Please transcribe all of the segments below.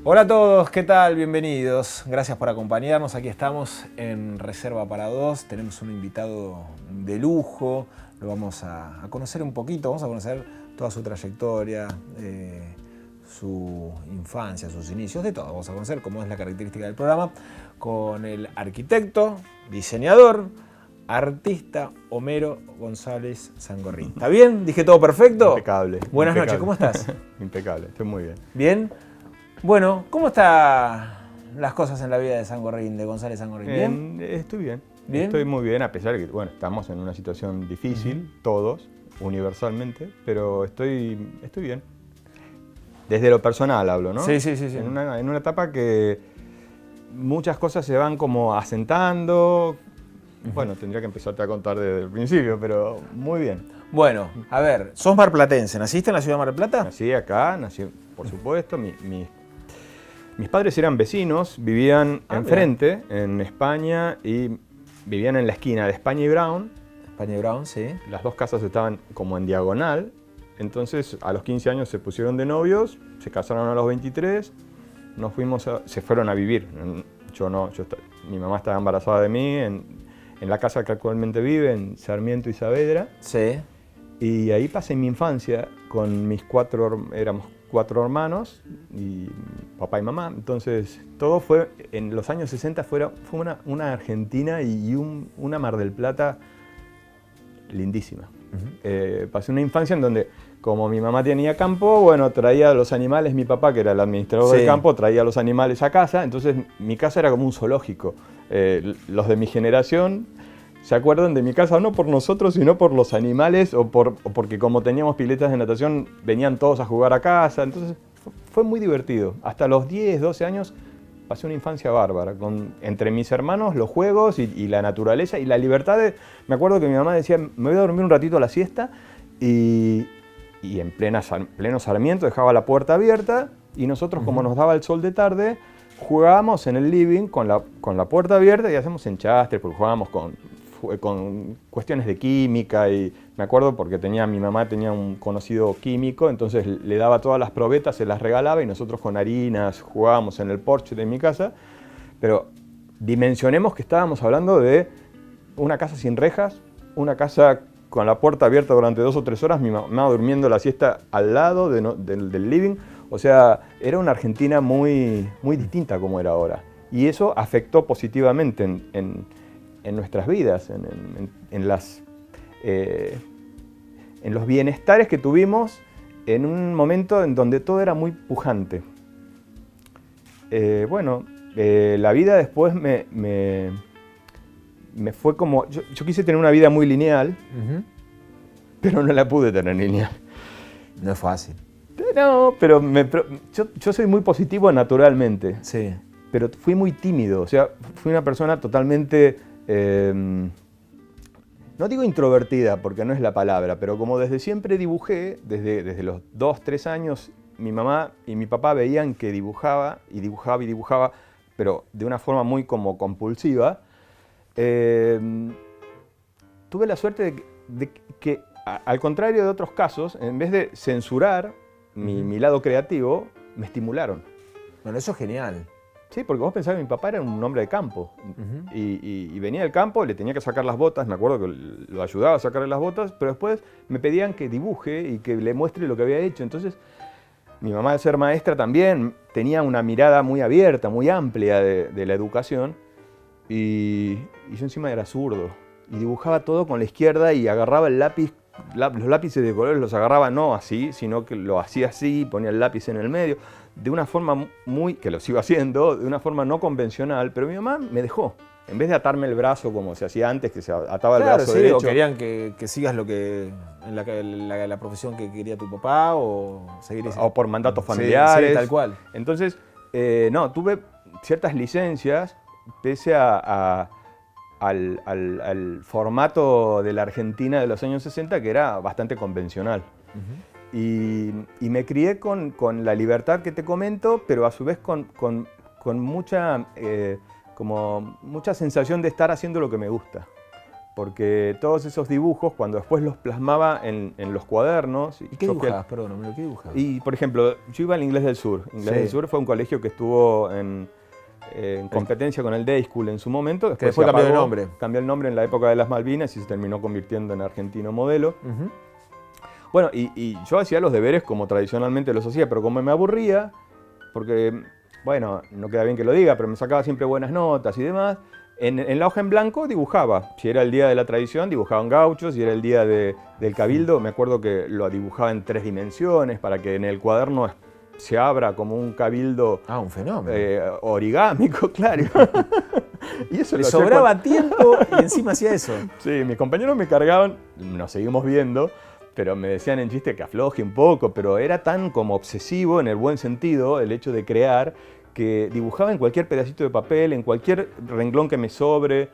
Hola a todos, ¿qué tal? Bienvenidos. Gracias por acompañarnos. Aquí estamos en Reserva para Dos. Tenemos un invitado de lujo. Lo vamos a conocer un poquito. Vamos a conocer toda su trayectoria, su infancia, sus inicios, de todo. Vamos a conocer cómo es la característica del programa con el arquitecto, diseñador, artista Homero González Sangorrin. ¿Está bien? ¿Dije todo perfecto? Impecable. Buenas impecable. noches, ¿cómo estás? Impecable, estoy muy bien. ¿Bien? Bueno, ¿cómo están las cosas en la vida de Sangorrin, de González Sangorrin? ¿Bien? Estoy bien. ¿Bien? Estoy muy bien, a pesar de que, bueno, estamos en una situación difícil, todos, universalmente, pero estoy bien. Desde lo personal hablo, ¿no? Sí. En una etapa que muchas cosas se van como asentando. Bueno, tendría que empezarte a contar desde el principio, pero muy bien. Bueno, a ver, sos marplatense, ¿naciste en la ciudad de Mar del Plata? Nací acá, por supuesto. Mis padres eran vecinos, vivían enfrente, en España, y vivían en la esquina de España y Brown. España y Brown, sí. Las dos casas estaban como en diagonal. Entonces, a los 15 años se pusieron de novios, se casaron a los 23, se fueron a vivir. Yo no, mi mamá estaba embarazada de mí en la casa que actualmente vive, en Sarmiento y Saavedra. Sí. Y ahí pasé mi infancia con éramos 4 hermanos, y papá y mamá. Entonces, todo fue, en los años 60 fue una Argentina y una Mar del Plata lindísima. Pasé una infancia en donde, como mi mamá tenía campo, bueno, traía los animales, mi papá, que era el administrador del campo, traía los animales a casa. Entonces, mi casa era como un zoológico. Los de mi generación se acuerdan de mi casa no por nosotros, sino por los animales o porque como teníamos piletas de natación, venían todos a jugar a casa. Entonces fue muy divertido. Hasta los 10, 12 años pasé una infancia bárbara, entre mis hermanos, los juegos y la naturaleza y la libertad. Me acuerdo que mi mamá decía, me voy a dormir un ratito a la siesta, y en pleno Sarmiento dejaba la puerta abierta, y nosotros, como nos daba el sol de tarde, jugábamos en el living con la puerta abierta y hacemos enchastre, porque jugábamos con cuestiones de química. Y me acuerdo porque mi mamá tenía un conocido químico, entonces le daba todas las probetas, se las regalaba, y nosotros con harinas jugábamos en el porche de mi casa. Pero dimensionemos que estábamos hablando de una casa sin rejas, una casa con la puerta abierta durante 2 o 3 horas, mi mamá durmiendo la siesta al lado del living. O sea, era una Argentina muy, muy distinta como era ahora. Y eso afectó positivamente en nuestras vidas, en los bienestares que tuvimos en un momento en donde todo era muy pujante. La vida después me fue como... Yo quise tener una vida muy lineal, pero no la pude tener lineal. No es fácil. No, pero yo soy muy positivo naturalmente. Sí. Pero fui muy tímido, o sea, fui una persona totalmente... no digo introvertida, porque no es la palabra, pero como desde siempre dibujé, desde los 2, 3 años, mi mamá y mi papá veían que dibujaba, pero de una forma muy como compulsiva. Tuve la suerte de que, al contrario de otros casos, en vez de censurar mi lado creativo, me estimularon. Bueno, eso es genial. Sí, porque vos pensabas que mi papá era un hombre de campo, y venía del campo, le tenía que sacar las botas, me acuerdo que lo ayudaba a sacarle las botas, pero después me pedían que dibuje y que le muestre lo que había hecho. Entonces, mi mamá, al ser maestra, también tenía una mirada muy abierta, muy amplia de la educación, y yo encima era zurdo, y dibujaba todo con la izquierda, y agarraba el lápiz, los lápices de colores los agarraba no así, sino que lo hacía así, ponía el lápiz en el medio, de una forma que lo sigo haciendo, de una forma no convencional, pero mi mamá me dejó. En vez de atarme el brazo como se hacía antes, que se ataba el brazo derecho. O querían que sigas la profesión que quería tu papá, o seguir ese... O por mandatos familiares. Sí, tal cual. Entonces, no, tuve ciertas licencias, pese al formato de la Argentina de los años 60, que era bastante convencional. Y me crié con la libertad que te comento, pero a su vez con mucha sensación de estar haciendo lo que me gusta. porque todos esos dibujos, cuando después los plasmaba en los cuadernos... ¿Y qué dibujabas? Perdón, ¿qué dibujabas? Y, por ejemplo, yo iba al Inglés del Sur. Inglés del Sur fue un colegio que estuvo en competencia con el Day School en su momento. Después cambió de nombre. Cambió el nombre en la época de las Malvinas y se terminó convirtiendo en Argentino Modelo. Bueno, y yo hacía los deberes como tradicionalmente los hacía, pero como me aburría, porque, bueno, no queda bien que lo diga, pero me sacaba siempre buenas notas y demás, en la hoja en blanco dibujaba. Si era el día de la tradición, dibujaban gauchos, si era el día del cabildo, me acuerdo que lo dibujaba en 3 dimensiones para que en el cuaderno se abra como un cabildo... un fenómeno. Origámico, claro. Y eso le sobraba tiempo y encima hacía eso. Sí, mis compañeros me cargaban, nos seguimos viendo, pero me decían en chiste que afloje un poco, pero era tan como obsesivo en el buen sentido el hecho de crear, que dibujaba en cualquier pedacito de papel, en cualquier renglón que me sobre,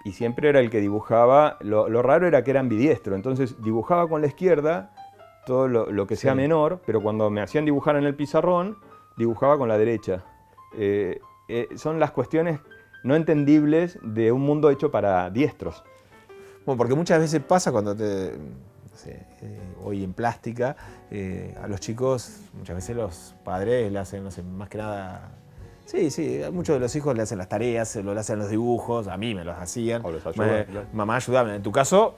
y siempre era el que dibujaba. Lo raro era que era ambidiestro, entonces dibujaba con la izquierda todo lo que sea menor, pero cuando me hacían dibujar en el pizarrón, dibujaba con la derecha. Son las cuestiones no entendibles de un mundo hecho para diestros. Bueno, porque muchas veces pasa cuando hoy en plástica, a los chicos, muchas veces los padres le hacen, no sé, más que nada... Sí, a muchos de los hijos le hacen las tareas, lo le hacen los dibujos, a mí me los hacían. O los ayudan, claro. Mamá, ayúdame. En tu caso,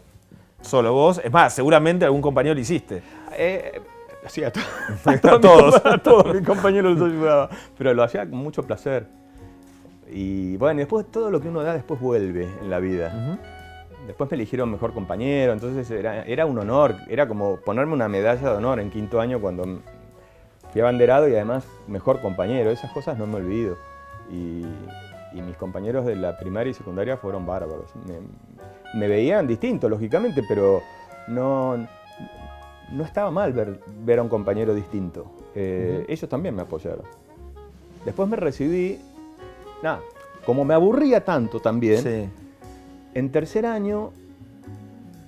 solo vos. Es más, seguramente algún compañero lo hiciste. Sí, a todos mis compañeros los ayudaba, pero lo hacía con mucho placer. Y bueno, después todo lo que uno da después vuelve en la vida. Después me eligieron mejor compañero, entonces era un honor, era como ponerme una medalla de honor en 5º año cuando fui abanderado y además mejor compañero. Esas cosas no me olvido. Y mis compañeros de la primaria y secundaria fueron bárbaros. Me veían distinto, lógicamente, pero no estaba mal ver a un compañero distinto. Ellos también me apoyaron. Después me recibí, como me aburría tanto también, en 3er año,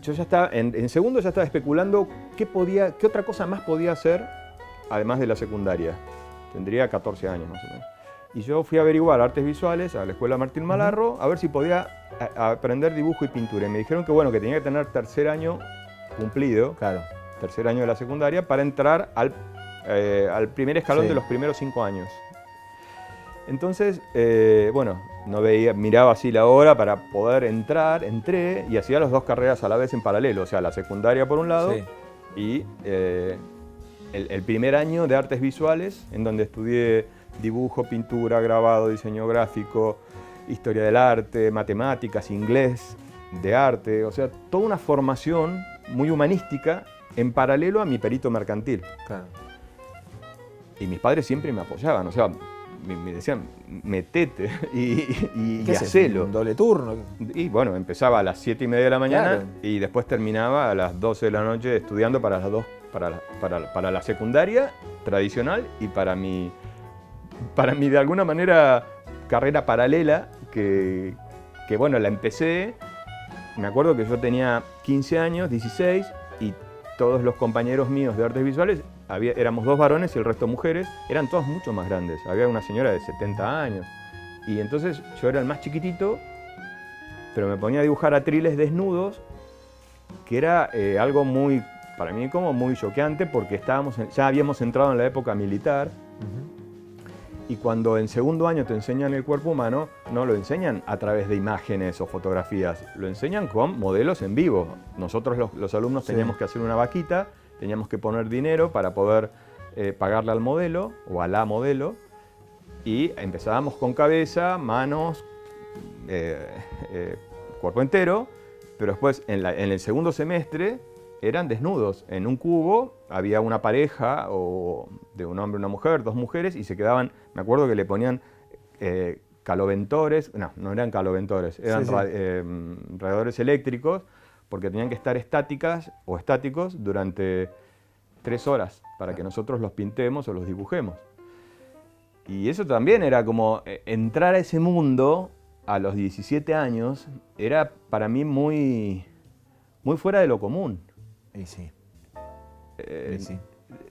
yo ya estaba, en segundo ya estaba especulando qué otra cosa más podía hacer, además de la secundaria. Tendría 14 años más o menos. Y yo fui a averiguar artes visuales a la Escuela Martín Malarro, a ver si podía aprender dibujo y pintura. Y me dijeron que bueno, que tenía que tener 3er año cumplido, 3er año de la secundaria, para entrar al primer escalón de los primeros 5 años. Entonces, bueno, miraba así la hora para poder entrar, entré y hacía las 2 carreras a la vez en paralelo, o sea, la secundaria por un lado y el primer año de artes visuales, en donde estudié dibujo, pintura, grabado, diseño gráfico, historia del arte, matemáticas, inglés, de arte, o sea, toda una formación muy humanística en paralelo a mi perito mercantil. Y mis padres siempre me apoyaban, o sea, me decían, metete y hacelo. ¿Un doble turno? Y bueno, empezaba a las 7:30 de la mañana y después terminaba a las 12 de la noche estudiando para las 2, para la secundaria tradicional y para mi de alguna manera carrera paralela que bueno, la empecé. Me acuerdo que yo tenía 15 años, 16, y todos los compañeros míos de artes visuales, éramos 2 varones y el resto mujeres, eran todos mucho más grandes. Había una señora de 70 años. Y entonces yo era el más chiquitito, pero me ponía a dibujar atriles desnudos, que era algo muy, para mí como muy choqueante, porque ya habíamos entrado en la época militar. Y cuando en 2º año te enseñan el cuerpo humano, no lo enseñan a través de imágenes o fotografías, lo enseñan con modelos en vivo. Nosotros los alumnos teníamos que hacer una vaquita, teníamos que poner dinero para poder pagarle al modelo o a la modelo, y empezábamos con cabeza, manos, cuerpo entero, pero después en el 2º semestre eran desnudos. En un cubo había una pareja, o de un hombre y una mujer, 2 mujeres, y se quedaban, me acuerdo que le ponían caloventores, no eran caloventores, eran radiadores eléctricos, porque tenían que estar estáticas o estáticos durante 3 horas para que nosotros los pintemos o los dibujemos. Y eso también era como entrar a ese mundo a los 17 años, era para mí muy fuera de lo común. Y sí.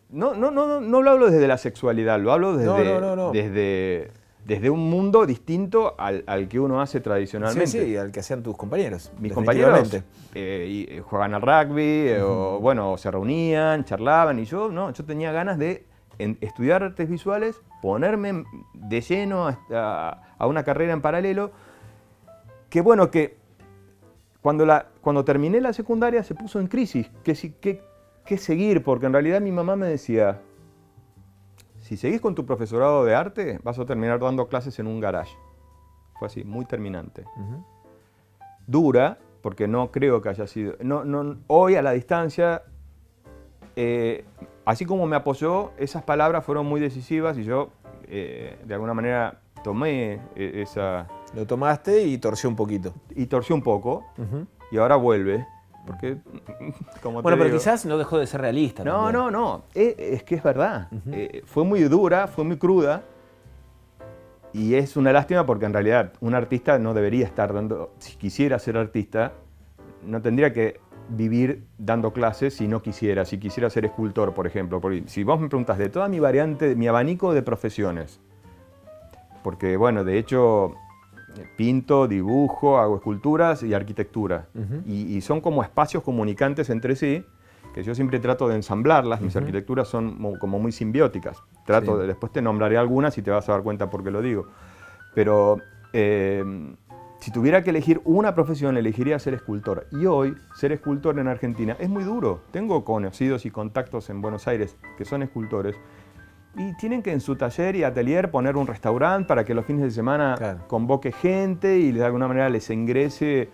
No lo hablo desde la sexualidad, lo hablo desde desde un mundo distinto al que uno hace tradicionalmente. Sí, sí, al que hacían tus compañeros. Mis compañeros jugaban al rugby, o bueno, se reunían, charlaban, y yo tenía ganas de estudiar artes visuales, ponerme de lleno a una carrera en paralelo, que bueno, que cuando terminé la secundaria se puso en crisis, ¿qué seguir? Porque en realidad mi mamá me decía, si seguís con tu profesorado de arte, vas a terminar dando clases en un garage. Fue así, muy terminante. Dura, porque no creo que haya sido... hoy a la distancia, así como me apoyó, esas palabras fueron muy decisivas y yo, de alguna manera, tomé esa... Lo tomaste y torció un poquito. Y torció un poco, y ahora vuelve. Porque, como bueno, te pero digo, quizás no dejó de ser realista. No. Es que es verdad. Fue muy dura, fue muy cruda. Y es una lástima porque en realidad un artista no debería estar dando... Si quisiera ser artista, no tendría que vivir dando clases si no quisiera. Si quisiera ser escultor, por ejemplo. Porque si vos me preguntas de toda mi variante, mi abanico de profesiones. Porque, bueno, de hecho... pinto, dibujo, hago esculturas y arquitectura. Y son como espacios comunicantes entre sí, que yo siempre trato de ensamblarlas. Mis arquitecturas son como muy simbióticas. Después te nombraré algunas y te vas a dar cuenta por qué lo digo. Pero si tuviera que elegir una profesión, elegiría ser escultor. Y hoy, ser escultor en Argentina es muy duro. Tengo conocidos y contactos en Buenos Aires que son escultores, y tienen que en su taller y atelier poner un restaurante para que los fines de semana convoque gente y de alguna manera les ingrese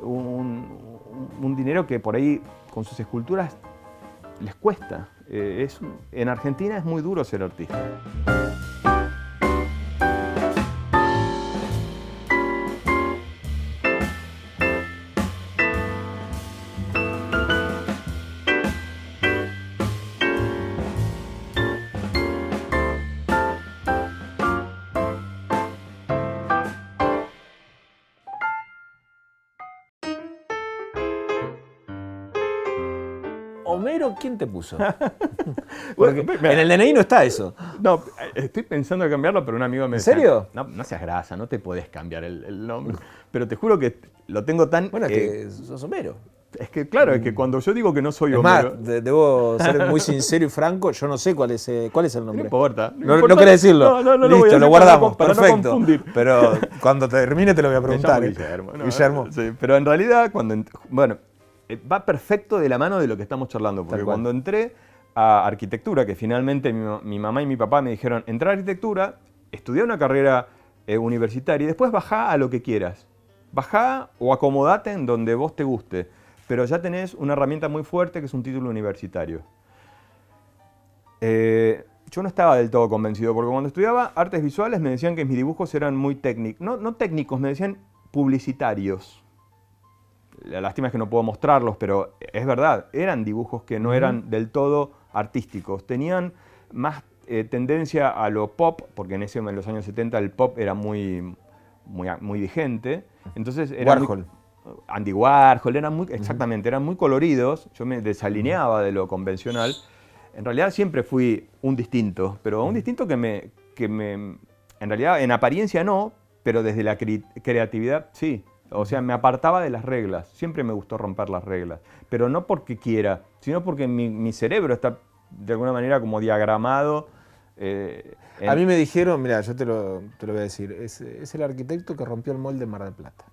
un dinero que por ahí con sus esculturas les cuesta. En Argentina es muy duro ser artista. Homero, ¿quién te puso? Porque en el DNI no está eso. No, estoy pensando en cambiarlo, pero un amigo me decía... ¿En serio? No seas grasa, no te podés cambiar el nombre. Pero te juro que lo tengo tan... Bueno, es que sos Homero. Es que claro, es que cuando yo digo que no soy Homero... Es más, debo ser muy sincero y franco, yo no sé cuál es el nombre. No importa. No querés decirlo. No, listo, lo guardamos, para perfecto. No confundir. Pero cuando termine te lo voy a preguntar. Guillermo. Guillermo. Sí, pero en realidad, va perfecto de la mano de lo que estamos charlando, porque cuando entré a arquitectura, que finalmente mi mamá y mi papá me dijeron, entra a arquitectura, estudia una carrera universitaria y después bajá a lo que quieras. Bajá o acomodate en donde vos te guste, pero ya tenés una herramienta muy fuerte que es un título universitario. Yo no estaba del todo convencido, porque cuando estudiaba artes visuales me decían que mis dibujos eran muy técnicos, no técnicos, me decían publicitarios. La lástima es que no puedo mostrarlos, pero es verdad, eran dibujos que no eran del todo artísticos. Tenían más tendencia a lo pop, porque en los años 70 el pop era muy vigente. Entonces era Warhol. Andy Warhol, exactamente, eran muy coloridos. Yo me desalineaba de lo convencional. En realidad siempre fui un distinto, pero un distinto que en realidad en apariencia no, pero desde la creatividad sí. O sea, me apartaba de las reglas. Siempre me gustó romper las reglas. Pero no porque quiera, sino porque mi cerebro está de alguna manera como diagramado. A mí me dijeron, mira, yo te lo voy a decir, es el arquitecto que rompió el molde en Mar del Plata.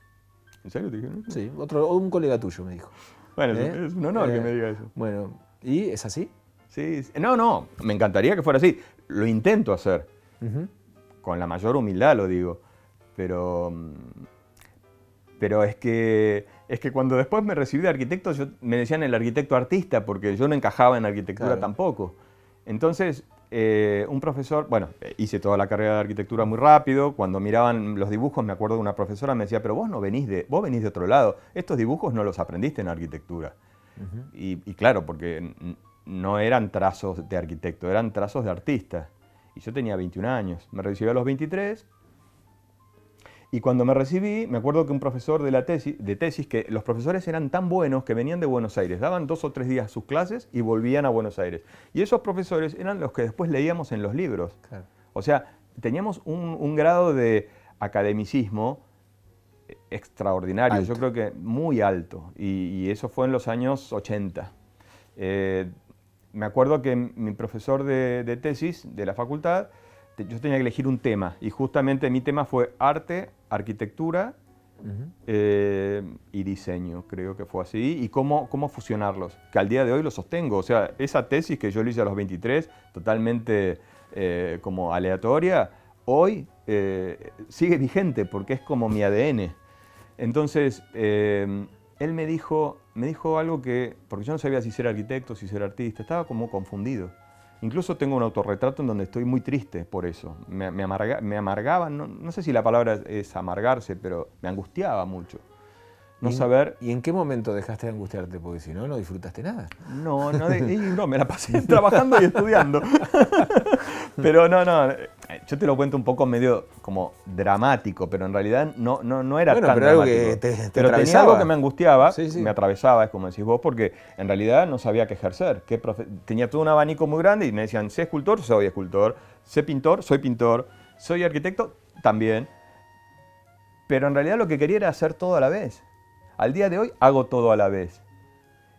¿En serio te dijeron eso? Sí, un colega tuyo me dijo. Bueno, es un honor que me diga eso. Bueno, ¿y es así? Sí. No, me encantaría que fuera así. Lo intento hacer. Con la mayor humildad lo digo. Pero es que cuando después me recibí de arquitecto, me decían el arquitecto artista, porque yo no encajaba en arquitectura tampoco. Entonces, un profesor, hice toda la carrera de arquitectura muy rápido. Cuando miraban los dibujos, me acuerdo de una profesora me decía, pero vos venís de otro lado. Estos dibujos no los aprendiste en arquitectura. Y claro, porque no eran trazos de arquitecto, eran trazos de artista. Y yo tenía 21 años. Me recibí a los 23. Y cuando me recibí, me acuerdo que un profesor de tesis, que los profesores eran tan buenos que venían de Buenos Aires, daban 2 o 3 días sus clases y volvían a Buenos Aires. Y esos profesores eran los que después leíamos en los libros. Claro. O sea, teníamos un grado de academicismo extraordinario, Alto. yo creo que muy alto, y eso fue en los años 80. Me acuerdo que mi profesor de tesis de la facultad, yo tenía que elegir un tema, y justamente mi tema fue arte, arquitectura y diseño, creo que fue así, y cómo fusionarlos, que al día de hoy lo sostengo. O sea, esa tesis que yo le hice a los 23, totalmente como aleatoria, hoy sigue vigente porque es como mi ADN. Entonces, él me dijo algo que, porque yo no sabía si ser arquitecto, si ser artista, estaba como confundido. Incluso tengo un autorretrato en donde estoy muy triste por eso. Me amargaba, no sé si la palabra es amargarse, pero me angustiaba mucho. No saber... ¿Y en qué momento dejaste de angustiarte? Porque si no, no disfrutaste nada. No, me la pasé trabajando y estudiando. Pero no, yo te lo cuento un poco medio como dramático, pero en realidad no era bueno, tan pero algo dramático. que te Pero tenía atravesaba. algo que me angustiaba, Sí, sí. me atravesaba, es como decís vos, porque en realidad no sabía qué ejercer. Tenía todo un abanico muy grande y me decían, sé escultor, soy escultor, sé pintor, soy arquitecto, también. Pero en realidad lo que quería era hacer todo a la vez. Al día de hoy hago todo a la vez.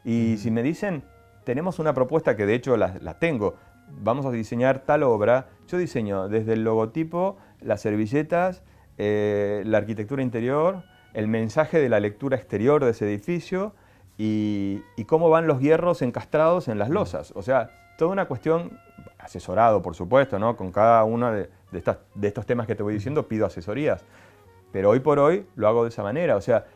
Y si me dicen, tenemos una propuesta que de hecho la tengo, vamos a diseñar tal obra, yo diseño desde el logotipo, las servilletas, la arquitectura interior, el mensaje de la lectura exterior de ese edificio y cómo van los hierros encastrados en las losas. O sea, toda una cuestión, asesorado por supuesto, ¿no? Con cada uno de estos temas que te voy diciendo pido asesorías. Pero hoy por hoy lo hago de esa manera, o sea,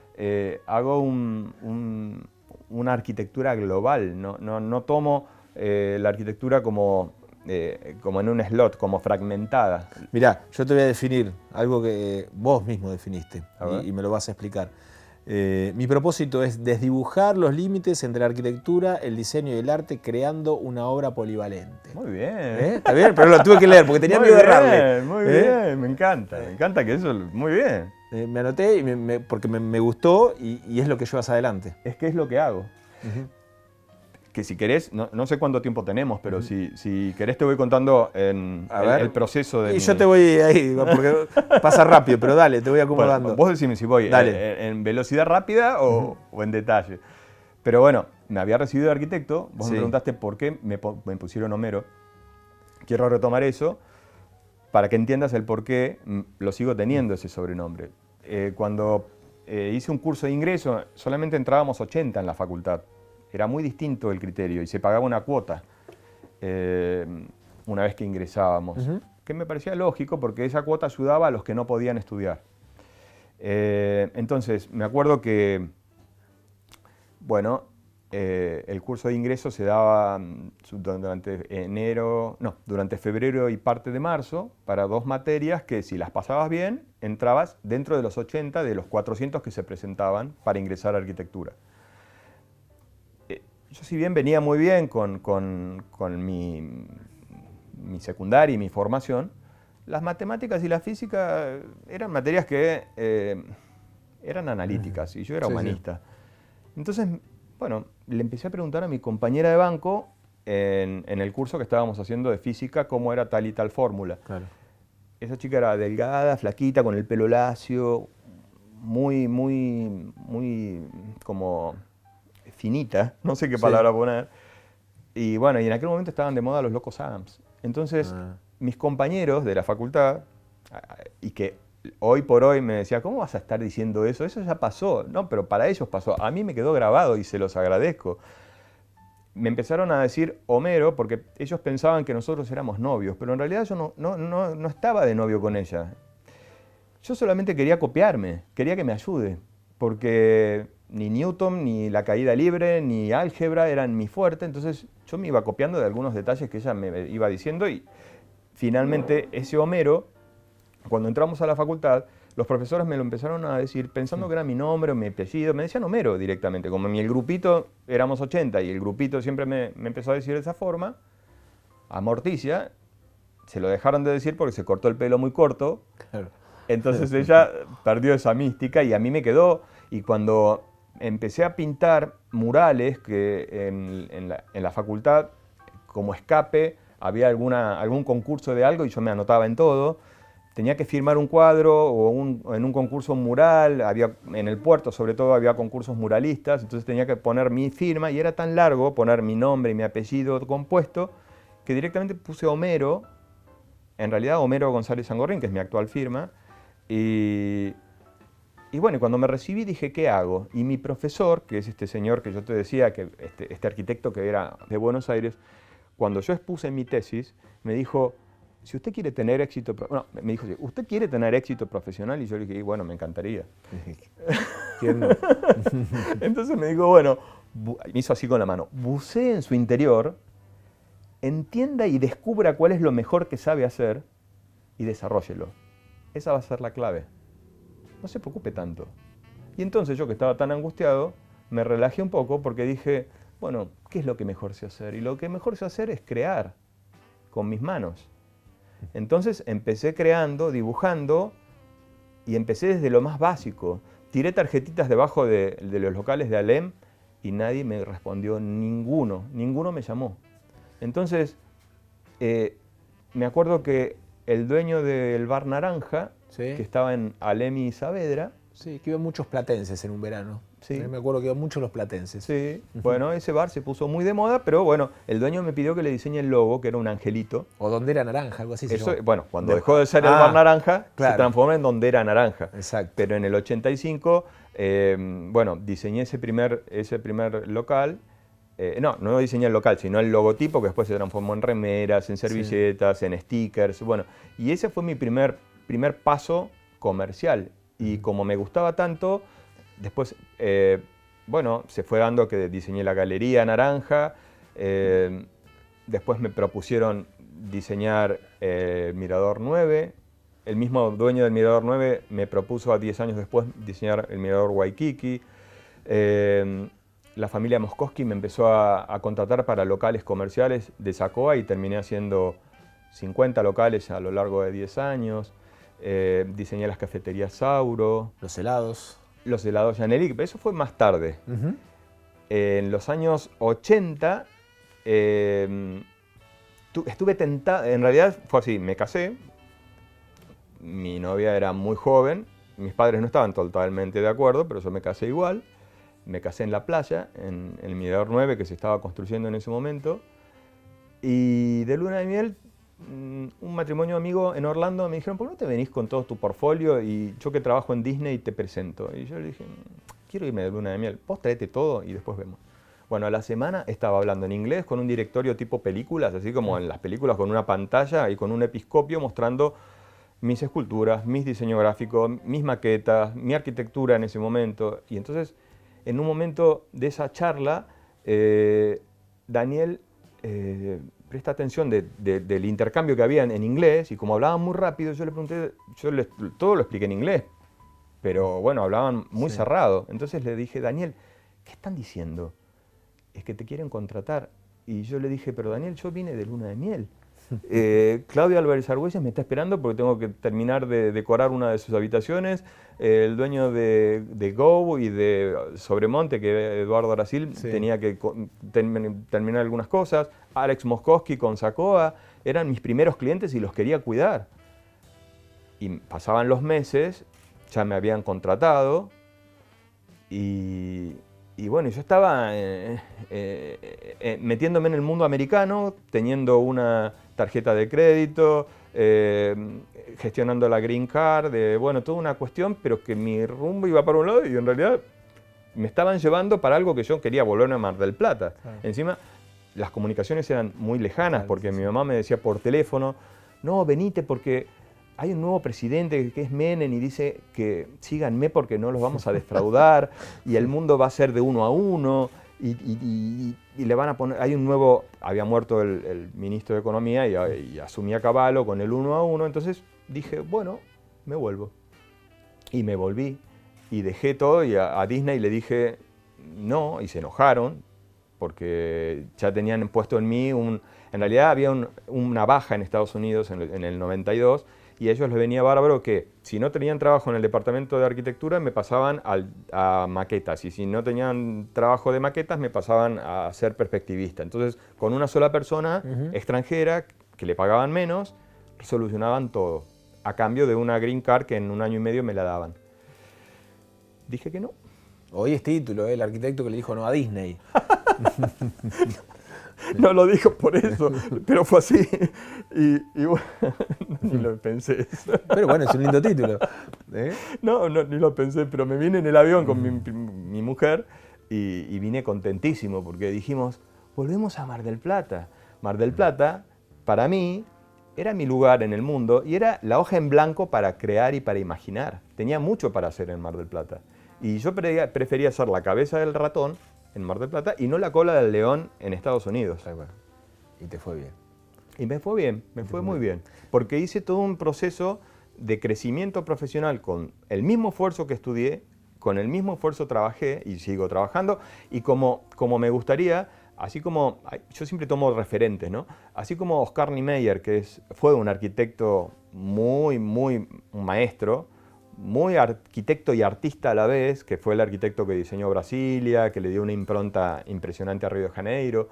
hago una arquitectura global, no tomo la arquitectura como en un slot, como fragmentada. Mirá, yo te voy a definir algo que vos mismo definiste y me lo vas a explicar. Mi propósito es desdibujar los límites entre la arquitectura, el diseño y el arte creando una obra polivalente. Muy bien. ¿Está bien? Pero lo tuve que leer porque tenía miedo de errarle. Muy bien, me encanta que eso, muy bien. Me anoté porque me gustó y es lo que llevas adelante. Es que es lo que hago. Que si querés, no sé cuánto tiempo tenemos, pero si querés te voy contando el proceso de... Y yo te voy ahí, porque pasa rápido, pero dale, te voy acomodando. Bueno, vos decime si voy en velocidad rápida o en detalle. Pero bueno, me había recibido de arquitecto, vos me preguntaste por qué me pusieron Homero. Quiero retomar eso para que entiendas el por qué lo sigo teniendo ese sobrenombre. Cuando hice un curso de ingreso, solamente entrábamos 80 en la facultad. Era muy distinto el criterio y se pagaba una cuota una vez que ingresábamos, que me parecía lógico porque esa cuota ayudaba a los que no podían estudiar. Entonces, me acuerdo que, bueno, el curso de ingreso se daba durante febrero y parte de marzo para 2 materias que si las pasabas bien, entrabas dentro de los 80 de los 400 que se presentaban para ingresar a arquitectura. Yo si bien venía muy bien con mi secundaria y mi formación, las matemáticas y la física eran materias que eran analíticas y yo era humanista. Entonces, bueno, le empecé a preguntar a mi compañera de banco en el curso que estábamos haciendo de física cómo era tal y tal fórmula. Claro. Esa chica era delgada, flaquita, con el pelo lacio, muy como finita, no sé qué palabra poner. Y bueno, y en aquel momento estaban de moda los locos Adams. Entonces, mis compañeros de la facultad, y que hoy por hoy me decía, ¿cómo vas a estar diciendo eso? Eso ya pasó. No, pero para ellos pasó. A mí me quedó grabado y se los agradezco. Me empezaron a decir Homero porque ellos pensaban que nosotros éramos novios, pero en realidad yo no estaba de novio con ella. Yo solamente quería copiarme, quería que me ayude, porque ni Newton, ni la caída libre, ni álgebra eran mi fuerte, entonces yo me iba copiando de algunos detalles que ella me iba diciendo y finalmente ese Homero, cuando entramos a la facultad, los profesores me lo empezaron a decir pensando que era mi nombre o mi apellido, me decían Homero directamente, como en el grupito éramos 80 y el grupito siempre me empezó a decir de esa forma, a Morticia se lo dejaron de decir porque se cortó el pelo muy corto, claro. Entonces ella perdió esa mística y a mí me quedó, y cuando empecé a pintar murales que en la facultad como escape había algún concurso de algo y yo me anotaba en todo. Tenía que firmar un cuadro o en un concurso mural, en el puerto sobre todo había concursos muralistas, entonces tenía que poner mi firma y era tan largo poner mi nombre y mi apellido compuesto que directamente puse Homero, en realidad Homero González Sangorrín, que es mi actual firma, y bueno, cuando me recibí dije, ¿qué hago? Y mi profesor, que es este señor que yo te decía, que este arquitecto que era de Buenos Aires, cuando yo expuse mi tesis, me dijo, si usted quiere tener éxito, me dijo, ¿usted quiere tener éxito profesional? Y yo le dije, bueno, me encantaría. ¿Quién no? Entonces me dijo, bueno, me hizo así con la mano, bucee en su interior, entienda y descubra cuál es lo mejor que sabe hacer y desarróllelo. Esa va a ser la clave. No se preocupe tanto. Y entonces yo, que estaba tan angustiado, me relajé un poco porque dije, bueno, ¿qué es lo que mejor sé hacer? Y lo que mejor sé hacer es crear con mis manos. Entonces empecé creando, dibujando, y empecé desde lo más básico. Tiré tarjetitas debajo de los locales de Alem y nadie me respondió, ninguno me llamó. Entonces, me acuerdo que el dueño del bar Naranja, ¿Sí? que estaba en Alem y Saavedra. Sí, que iban muchos platenses en un verano. Sí. Me acuerdo que iban muchos los platenses. Sí, bueno, ese bar se puso muy de moda, pero bueno, el dueño me pidió que le diseñe el logo, que era un angelito. O donde era naranja, algo así se llamaba. Bueno, cuando dejó de ser el bar Naranja, claro, se transformó en donde era Naranja. Exacto. Pero en el 85, bueno, diseñé ese primer local. No diseñé el local, sino el logotipo, que después se transformó en remeras, en servilletas, en stickers. Bueno, y ese fue mi primer paso comercial. Y como me gustaba tanto, después, bueno, se fue dando que diseñé la Galería Naranja. Después me propusieron diseñar el Mirador 9. El mismo dueño del Mirador 9 me propuso a 10 años después diseñar el Mirador Waikiki. La familia Moscowski me empezó a contratar para locales comerciales de Sacoa y terminé haciendo 50 locales a lo largo de 10 años. Diseñé las cafeterías Sauro. Los helados. Los helados Janelli, pero eso fue más tarde. En los años 80 estuve tentado, en realidad fue así, me casé, mi novia era muy joven, mis padres no estaban totalmente de acuerdo, pero yo me casé igual. Me casé en la playa, en el Mirador 9 que se estaba construyendo en ese momento. Y de luna de miel, un matrimonio amigo en Orlando me dijeron, ¿por qué no te venís con todo tu portfolio y yo que trabajo en Disney te presento? Y yo le dije, quiero irme de luna de miel, vos traete todo y después vemos. Bueno, a la semana estaba hablando en inglés con un directorio tipo películas, así como en las películas con una pantalla y con un episcopio mostrando mis esculturas, mis diseños gráficos, mis maquetas, mi arquitectura en ese momento. Y entonces, en un momento de esa charla, Daniel presta atención del intercambio que había en inglés, y como hablaban muy rápido, yo le pregunté, todo lo expliqué en inglés, pero bueno, hablaban muy cerrado. Entonces le dije, Daniel, ¿qué están diciendo? Es que te quieren contratar. Y yo le dije, pero Daniel, yo vine de luna de miel. Claudio Álvarez Argüelles me está esperando porque tengo que terminar de decorar una de sus habitaciones. El dueño de Go y de Sobremonte, que era Eduardo Brasil, tenía que terminar algunas cosas. Alex Moscowski con Sacoa eran mis primeros clientes y los quería cuidar. Y pasaban los meses, ya me habían contratado y bueno, yo estaba metiéndome en el mundo americano, teniendo una tarjeta de crédito, gestionando la Green Card, bueno, toda una cuestión, pero que mi rumbo iba para un lado y en realidad me estaban llevando para algo que yo quería volverme a Mar del Plata. Claro. Encima, las comunicaciones eran muy lejanas, porque mi mamá me decía por teléfono, no, venite porque hay un nuevo presidente que es Menem y dice que síganme porque no los vamos a defraudar y el mundo va a ser de 1 a 1 y le van a poner, había muerto el ministro de Economía y asumía Cavallo con el 1 a 1, entonces dije, bueno, me vuelvo. Y me volví y dejé todo y a Disney le dije no y se enojaron porque ya tenían puesto en mí en realidad había una baja en Estados Unidos en el 92 y a ellos les venía bárbaro que si no tenían trabajo en el departamento de arquitectura me pasaban a maquetas, y si no tenían trabajo de maquetas me pasaban a ser perspectivista. Entonces, con una sola persona extranjera que le pagaban menos, solucionaban todo, a cambio de una green card que en 1 año y medio me la daban. Dije que no. Hoy es título, el arquitecto que le dijo no a Disney. No lo dijo por eso, pero fue así. Y bueno, ni lo pensé. Pero bueno, es un lindo título. No, ni lo pensé, pero me vine en el avión con mi mujer y vine contentísimo porque dijimos, volvemos a Mar del Plata. Mar del Plata, para mí, era mi lugar en el mundo y era la hoja en blanco para crear y para imaginar. Tenía mucho para hacer en Mar del Plata. Y yo prefería ser la cabeza del ratón en Mar del Plata y no la cola del león en Estados Unidos. Y te fue bien. Y me fue bien, me fue muy bien. Porque hice todo un proceso de crecimiento profesional con el mismo esfuerzo que estudié, con el mismo esfuerzo trabajé y sigo trabajando. Y como me gustaría, así como, yo siempre tomo referentes, ¿no? Así como Oscar Niemeyer, que fue un arquitecto un maestro, muy arquitecto y artista a la vez, que fue el arquitecto que diseñó Brasilia, que le dio una impronta impresionante a Río de Janeiro.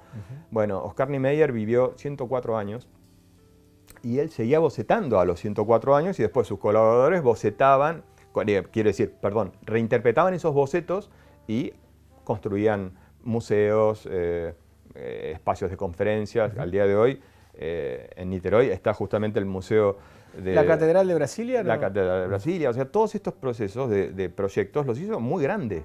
Bueno, Oscar Niemeyer vivió 104 años y él seguía bocetando a los 104 años y después sus colaboradores reinterpretaban esos bocetos y construían museos, espacios de conferencias. Al día de hoy, en Niterói está justamente el museo de ¿La Catedral de Brasilia? La Catedral de Brasilia. O sea, todos estos procesos de proyectos los hizo muy grande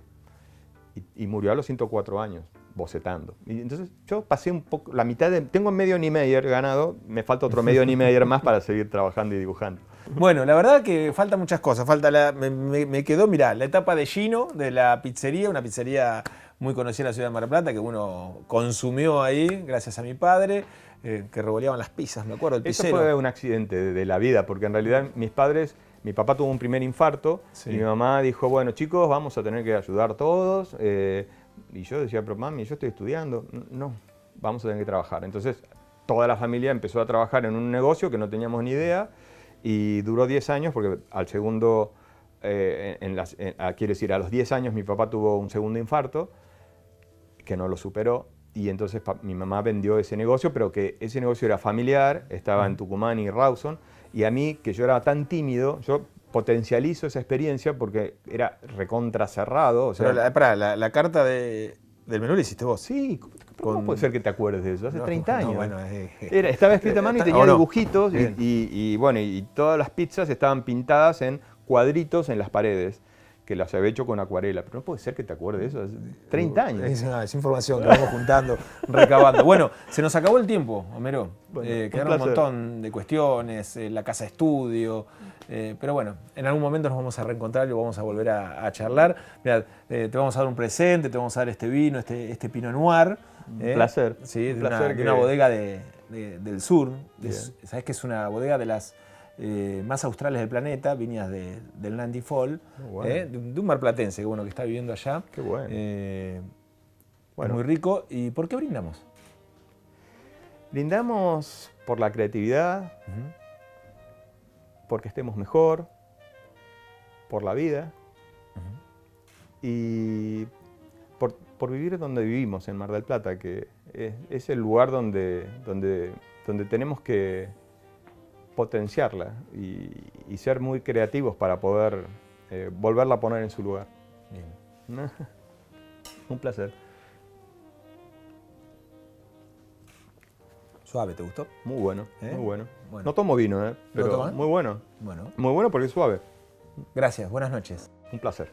y murió a los 104 años, bocetando. Y entonces yo pasé un poco, la mitad tengo medio Niemeyer ganado, me falta otro medio Niemeyer más para seguir trabajando y dibujando. Bueno, la verdad que falta muchas cosas. Me quedó, mirá, la etapa de Gino, de la pizzería, una pizzería muy conocida en la ciudad de Mar del Plata, que uno consumió ahí, gracias a mi padre, que revoleaban las pizzas, me acuerdo, el pizzero. Eso fue un accidente de la vida, porque en realidad mi papá tuvo un primer infarto, sí, y mi mamá dijo, bueno chicos, vamos a tener que ayudar todos. Y yo decía, pero mami, yo estoy estudiando. No, vamos a tener que trabajar. Entonces, toda la familia empezó a trabajar en un negocio que no teníamos ni idea, y duró 10 años, porque al segundo, quiero decir, a los 10 años mi papá tuvo un segundo infarto, que no lo superó, y entonces mi mamá vendió ese negocio, pero que ese negocio era familiar, estaba en Tucumán y Rawson, y a mí, que yo era tan tímido, yo potencializo esa experiencia porque era recontra cerrado. O sea, pero la carta del menú la hiciste vos. Sí, ¿cómo puede ser que te acuerdes de eso? Hace 30 años. No, bueno, estaba escrita a mano y tenía dibujitos, y todas las pizzas estaban pintadas en cuadritos en las paredes, que las había hecho con acuarela. Pero no puede ser que te acuerdes de eso, hace 30 años. Es información que vamos juntando, recabando. Bueno, se nos acabó el tiempo, Homero. Bueno, quedaron un montón de cuestiones, la casa estudio, pero bueno, en algún momento nos vamos a reencontrar y vamos a volver a charlar. Mirá, te vamos a dar un presente, te vamos a dar este vino, este Pinot Noir. Un placer. Sí, de una bodega del sur. Sabés que es una bodega de las más australes del planeta, viñas del Nandi Fall, bueno, de un marplatense que está viviendo allá. Qué bueno. Bueno. Muy rico. ¿Y por qué brindamos? Brindamos por la creatividad, porque estemos mejor, por la vida y por vivir donde vivimos, en Mar del Plata, que es el lugar donde tenemos que potenciarla y ser muy creativos para poder volverla a poner en su lugar. Bien. Un placer. Suave, ¿te gustó? Muy bueno, muy bueno. No tomo vino, pero ¿no muy bueno. Muy bueno porque es suave. Gracias, buenas noches. Un placer.